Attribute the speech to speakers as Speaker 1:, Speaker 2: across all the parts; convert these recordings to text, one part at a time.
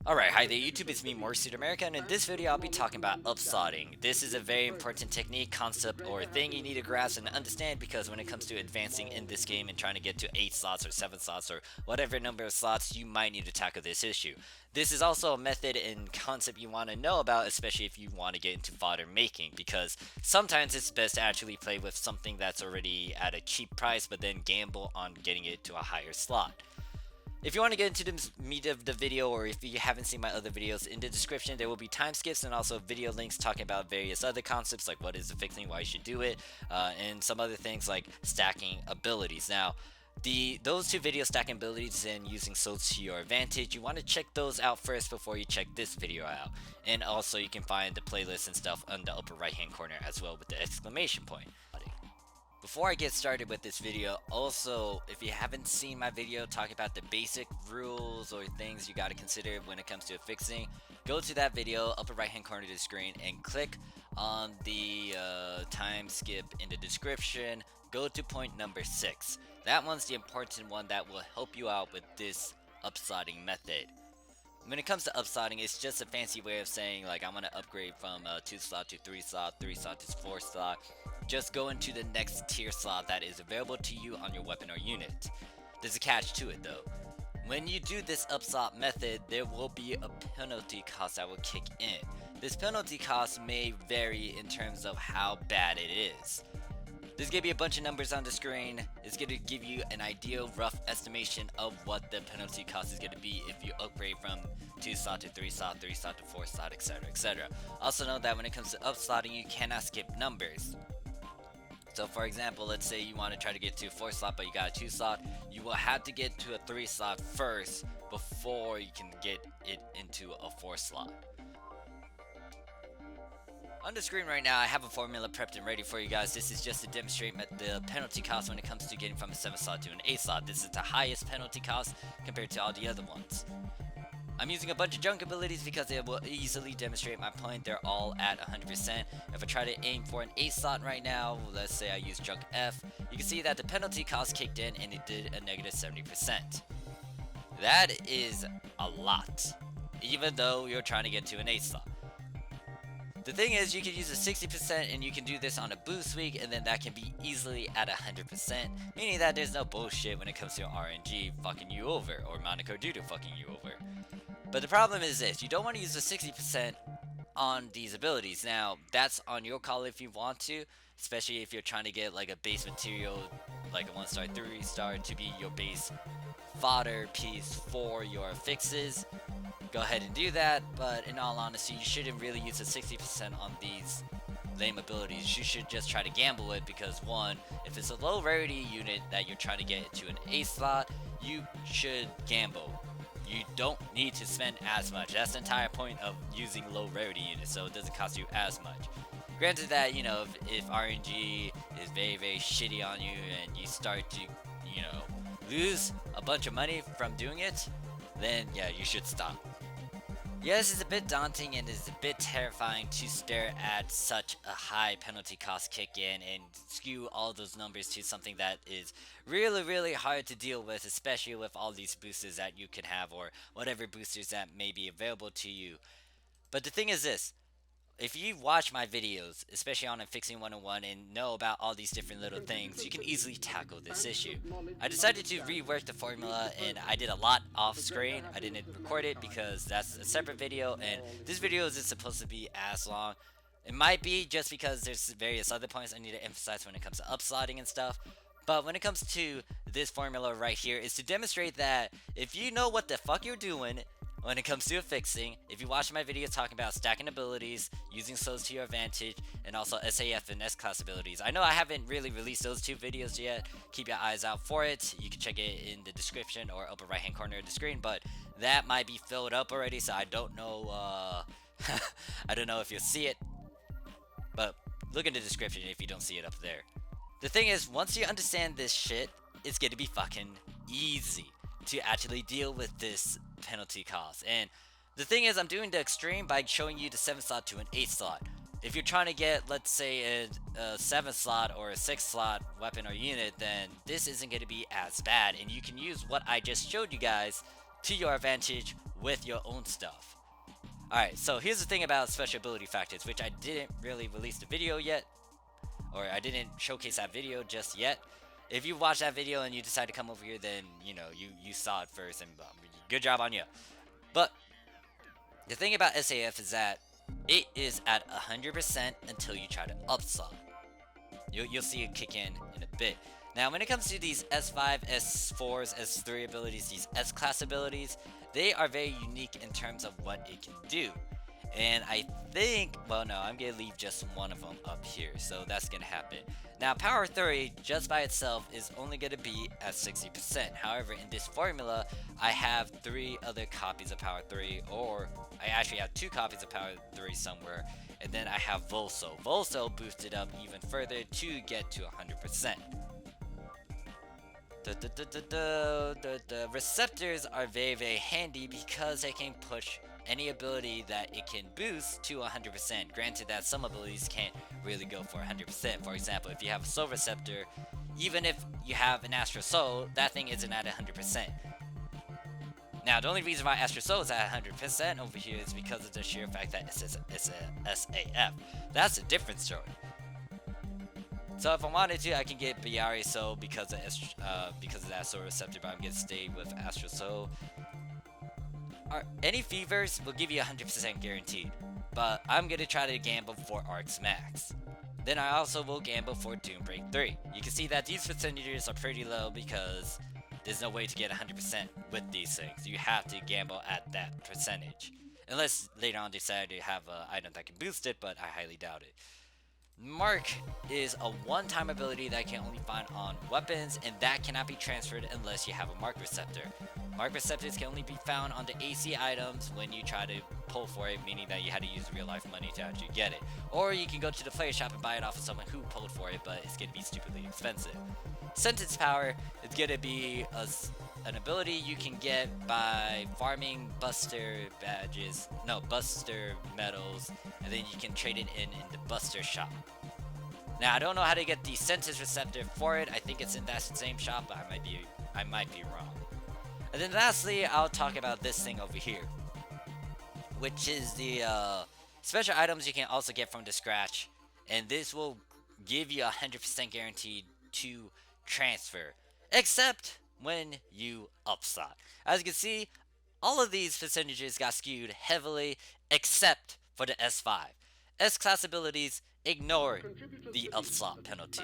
Speaker 1: Alright, hi there YouTube, it's me Morphsuit America, and in this video I'll be talking about upslotting. This is a very important technique, concept, or thing you need to grasp and understand because when it comes to advancing in this game and trying to get to 8 slots or 7 slots or whatever number of slots, you might need to tackle this issue. This is also a method and concept you want to know about, especially if you want to get into fodder making, because sometimes it's best to actually play with something that's already at a cheap price but then gamble on getting it to a higher slot. If you want to get into the meat of the video, or if you haven't seen my other videos, in the description there will be time skips and also video links talking about various other concepts like what is affixing, why you should do it, and some other things like stacking abilities. Now, those two video stacking abilities and using souls to your advantage, you want to check those out first before you check this video out. And also you can find the playlist and stuff on the upper right hand corner as well with the exclamation point. Before I get started with this video, also, if you haven't seen my video talking about the basic rules or things you gotta consider when it comes to affixing, go to that video, upper right hand corner of the screen, and click on the time skip in the description. Go to point number 6. That one's the important one that will help you out with this upslotting method. When it comes to upslotting, it's just a fancy way of saying like I want to upgrade from 2 slot to 3 slot, 3 slot to 4 slot. Just go into the next tier slot that is available to you on your weapon or unit. There's a catch to it though. When you do this upslot method, there will be a penalty cost that will kick in. This penalty cost may vary in terms of how bad it is. There's going to be a bunch of numbers on the screen. It's going to give you an ideal rough estimation of what the penalty cost is going to be if you upgrade from 2 slot to 3 slot, 3 slot to 4 slot, etc, etc. Also know that when it comes to upslotting, you cannot skip numbers. So for example, let's say you want to try to get to a 4 slot but you got a 2 slot, you will have to get to a 3 slot first before you can get it into a 4 slot. On the screen right now, I have a formula prepped and ready for you guys. This is just to demonstrate the penalty cost when it comes to getting from a 7 slot to an 8 slot. This is the highest penalty cost compared to all the other ones. I'm using a bunch of junk abilities because it will easily demonstrate my point. They're all at 100%. If I try to aim for an 8 slot right now, let's say I use junk F, you can see that the penalty cost kicked in and it did a negative 70%. That is a lot, even though you're trying to get to an 8 slot. The thing is, you can use a 60% and you can do this on a boost week, and then that can be easily at 100%, meaning that there's no bullshit when it comes to RNG fucking you over, or Monaco Doodoo fucking you over. But the problem is this, you don't want to use the 60% on these abilities. Now, that's on your call if you want to, especially if you're trying to get like a base material, like a 1-star, 3-star to be your base fodder piece for your affixes. Go ahead and do that, but in all honesty, you shouldn't really use the 60% on these lame abilities. You should just try to gamble it because one, if it's a low rarity unit that you're trying to get to an A slot, you should gamble. You don't need to spend as much. That's the entire point of using low rarity units, so it doesn't cost you as much. Granted that, you know, if RNG is very, very shitty on you and you start to, you know, lose a bunch of money from doing it, then yeah, you should stop. Yes, it's a bit daunting and it's a bit terrifying to stare at such a high penalty cost kick in and skew all those numbers to something that is really, really hard to deal with, especially with all these boosters that you can have or whatever boosters that may be available to you. But the thing is this, if you watch my videos, especially on Affixing 101, and know about all these different little things, you can easily tackle this issue. I decided to rework the formula, and I did a lot off screen. I didn't record it because that's a separate video, and this video isn't supposed to be as long. It might be just because there's various other points I need to emphasize when it comes to upslotting and stuff. But when it comes to this formula right here, is to demonstrate that if you know what the fuck you're doing, when it comes to affixing, if you watch my videos talking about stacking abilities, using souls to your advantage, and also SAF and S-class abilities. I know I haven't really released those two videos yet. Keep your eyes out for it. You can check it in the description or upper right hand corner of the screen, but that might be filled up already, so I don't know I don't know if you'll see it. But look in the description if you don't see it up there. The thing is, once you understand this shit, it's gonna be fucking easy to actually deal with this penalty cost. And the thing is, I'm doing the extreme by showing you the 7 slot to an 8 slot. If you're trying to get, let's say, a 7 slot or a 6 slot weapon or unit, then this isn't going to be as bad, and you can use what I just showed you guys to your advantage with your own stuff. Alright, so here's the thing about special ability factors, which I didn't really release the video yet, or I didn't showcase that video just yet. If you watch that video and you decide to come over here, then, you know, you saw it first, and good job on you. But the thing about SAF is that it is at 100% until you try to upslot. You'll see it kick in a bit. Now, when it comes to these S5, S4s, S3 abilities, these S-class abilities, they are very unique in terms of what it can do. And I think, well, no, I'm going to leave just one of them up here, so that's going to happen. Now, Power 3, just by itself, is only going to be at 60%. However, in this formula, I have 3 other copies of Power 3, or I actually have 2 copies of Power 3 somewhere, and then I have Volso. Volso boosted up even further to get to 100%. The receptors are very, very handy because they can push any ability that it can boost to 100%. Granted that some abilities can't really go for 100%. For example, if you have a soul receptor, even if you have an Astro Soul, that thing isn't at 100%. Now, the only reason why Astro Soul is at 100% over here is because of the sheer fact that it's a SAF. That's a different story. So if I wanted to, I can get Biari Soul because of that soul receptor, but I'm gonna stay with Astro Soul. Any fevers will give you 100% guaranteed, but I'm gonna try to gamble for Arcs Max. Then I also will gamble for Doom Break 3. You can see that these percentages are pretty low because there's no way to get 100% with these things. You have to gamble at that percentage. Unless later on they decide to have an item that can boost it, but I highly doubt it. Mark is a one-time ability that you can only find on weapons, and that cannot be transferred unless you have a Mark Receptor. Mark Receptors can only be found on the AC items when you try to pull for it, meaning that you had to use real-life money to actually get it. Or you can go to the player shop and buy it off of someone who pulled for it, but it's going to be stupidly expensive. Sentence Power is going to be an ability you can get by farming Buster badges, no, Buster medals, and then you can trade it in the Buster shop. Now, I don't know how to get the Sentence Receptor for it. I think it's in that same shop, but I might be wrong. And then lastly, I'll talk about this thing over here, which is the special items you can also get from the scratch, and this will give you 100% guaranteed to transfer, except when you upslot. As you can see, all of these percentages got skewed heavily, except for the S5. S-class abilities ignore the upslot penalty.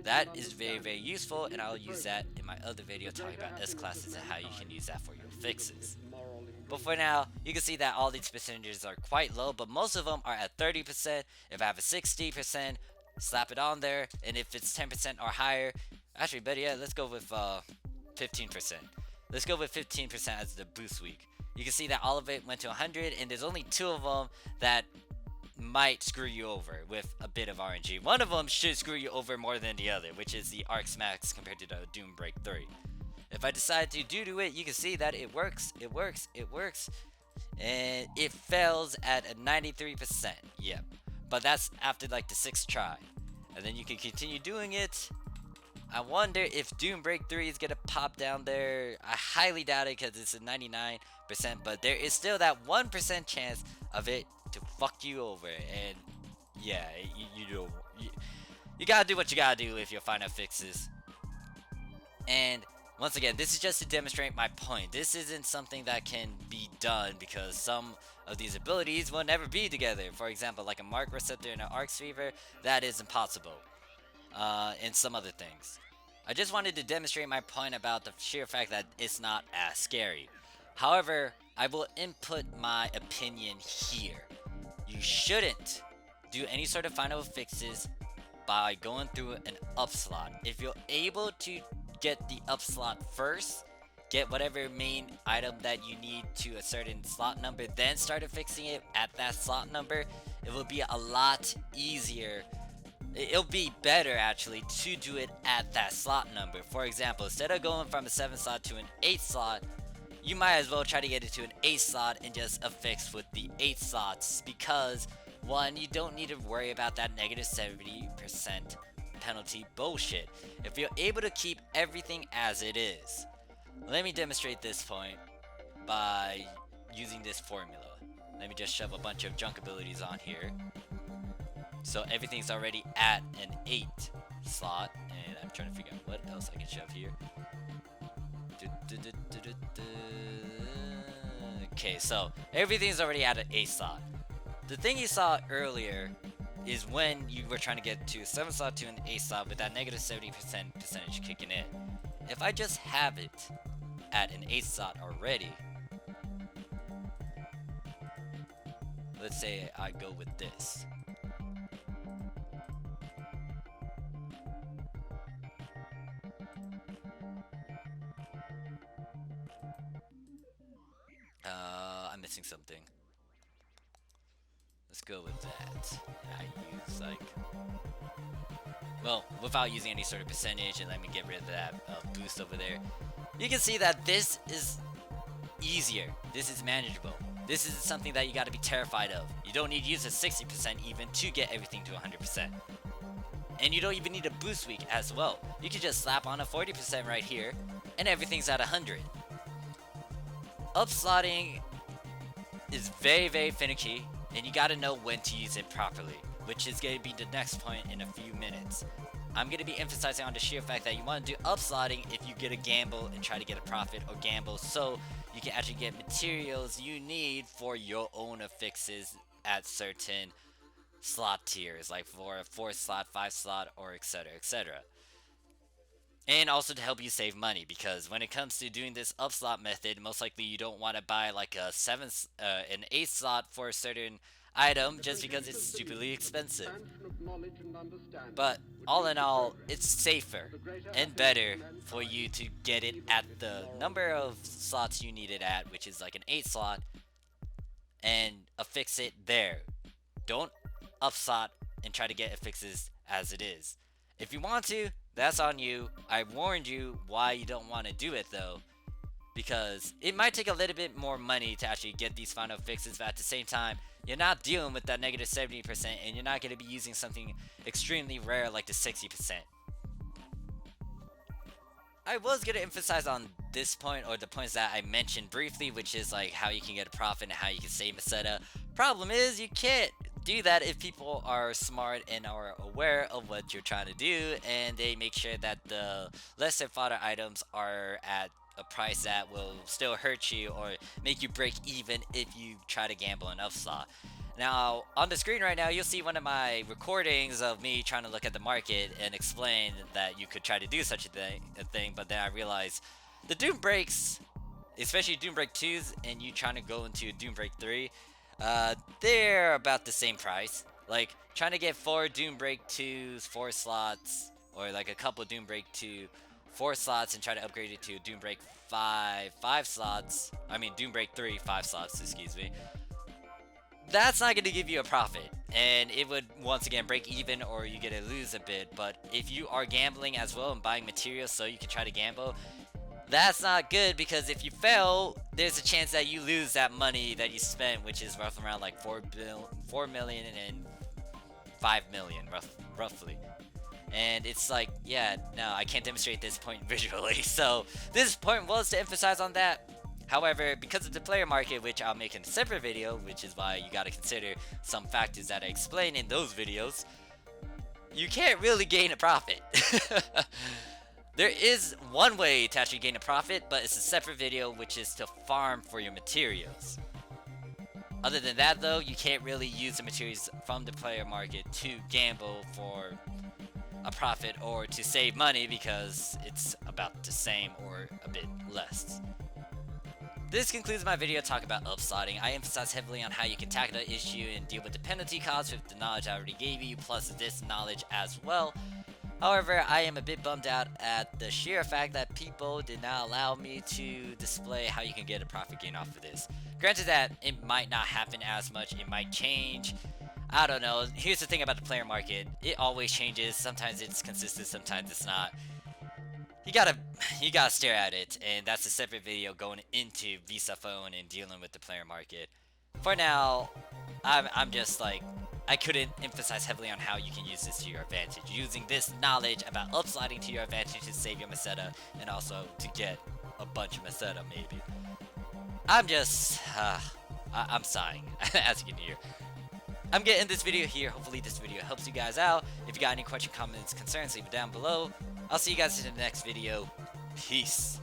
Speaker 1: That is very, very useful, and I'll use that in my other video talking about S-classes and how you can use that for your fixes. But for now, you can see that all these percentages are quite low, but most of them are at 30%. If I have a 60%, slap it on there, and if it's 10% or higher, actually better yet, let's go with 15%. Let's go with 15% as the boost week. You can see that all of it went to 100, and there's only 2 of them that might screw you over with a bit of RNG. One of them should screw you over more than the other, which is the Arcs Max compared to the Doom Break 3. If I decide to do it, you can see that it works, and it fails at a 93%. Yep. But that's after like the 6th try. And then you can continue doing it. I wonder if Doom Break 3 is gonna pop down there. I highly doubt it because it's a 99%, but there is still that 1% chance of it to fuck you over. And yeah, you gotta do what you gotta do if you're finding fixes. And once again, this is just to demonstrate my point. This isn't something that can be done because some of these abilities will never be together. For example, like a Mark Receptor and an Arcs Fever, that is impossible. And some other things. I just wanted to demonstrate my point about the sheer fact that it's not as scary. However, I will input my opinion here. You shouldn't do any sort of final fixes by going through an upslot. If you're able to get the upslot first, get whatever main item that you need to a certain slot number, then start affixing it at that slot number, it will be a lot easier. It'll be better actually to do it at that slot number. For example, instead of going from a 7 slot to an 8 slot, you might as well try to get it to an 8 slot and just affix with the 8 slots, because one, you don't need to worry about that negative 70% penalty bullshit. If you're able to keep everything as it is, let me demonstrate this point. by using this formula. Let me just shove a bunch of junk abilities on here. So everything's already at an 8 slot, and I'm trying to figure out what else I can shove here. Okay, so everything's already at an 8 slot. The thing you saw earlier is when you were trying to get to a 7 slot to an 8 slot with that negative 70% percentage kicking in. If I just have it at an 8 slot already, let's say I go with this. I'm missing something. Let's go with that. I use like, well, without using any sort of percentage, and let me get rid of that boost over there. You can see that this is easier. This is manageable. This is something that you got to be terrified of. You don't need to use a 60% even to get everything to 100%. And you don't even need a boost week as well. You can just slap on a 40% right here, and everything's at 100. Upslotting is very, very finicky, and you gotta know when to use it properly, which is gonna be the next point in a few minutes. I'm gonna be emphasizing on the sheer fact that you wanna do upslotting if you get a gamble and try to get a profit, or gamble so you can actually get materials you need for your own affixes at certain slot tiers, like for a 4 slot, 5 slot, or etc, etc. And also to help you save money, because when it comes to doing this upslot method, most likely you don't want to buy like a an 8 slot for a certain item just because it's stupidly expensive. But all in all, it's safer and better for you to get it at the number of slots you need it at, which is like an 8 slot, and affix it there. Don't upslot and try to get affixes as it is. If you want to, that's on you. I warned you why you don't want to do it though, because it might take a little bit more money to actually get these final fixes, but at the same time, you're not dealing with that negative 70%, and you're not going to be using something extremely rare like the 60%. I was going to emphasize on this point, or the points that I mentioned briefly, which is like how you can get a profit and how you can save a setup. Problem is, you can't do that if people are smart and are aware of what you're trying to do, and they make sure that the lesser fodder items are at a price that will still hurt you or make you break even if you try to gamble an upslot. Now, on the screen right now, you'll see one of my recordings of me trying to look at the market and explain that you could try to do such a thing, but then I realized the Doom Breaks, especially Doom Break 2s, and you trying to go into Doom Break 3, they're about the same price. Like, trying to get 4 Doom Break 2s, 4 slots, or like a couple Doom Break 2, 4 slots, and try to upgrade it to Doom Break 5 slots. I mean, Doom Break 3, 5 slots, excuse me. That's not going to give you a profit, and it would once again break even, or you get to lose a bit. But if you are gambling as well and buying materials so you can try to gamble, that's not good, because if you fail, there's a chance that you lose that money that you spent, which is roughly around like 4 million and 5 million, roughly. And it's like, yeah, no, I can't demonstrate this point visually, so this point was to emphasize on that. However, because of the player market, which I'll make in a separate video, which is why you gotta consider some factors that I explain in those videos, you can't really gain a profit. There is one way to actually gain a profit, but it's a separate video, which is to farm for your materials. Other than that though, you can't really use the materials from the player market to gamble for a profit or to save money, because it's about the same or a bit less. This concludes my video talking about upslotting. I emphasize heavily on how you can tackle the issue and deal with the penalty costs with the knowledge I already gave you, plus this knowledge as well. However, I am a bit bummed out at the sheer fact that people did not allow me to display how you can get a profit gain off of this. Granted that it might not happen as much, it might change. I don't know. Here's the thing about the player market. It always changes. Sometimes it's consistent, sometimes it's not. You gotta stare at it, and that's a separate video going into Visa Phone and dealing with the player market. For now, I'm just like, I couldn't emphasize heavily on how you can use this to your advantage. Using this knowledge about upslotting to your advantage to save your Meseta, and also to get a bunch of Meseta maybe. I'm just, I'm sighing, as you can hear. I'm getting this video here. Hopefully this video helps you guys out. If you got any questions, comments, concerns, leave it down below. I'll see you guys in the next video. Peace.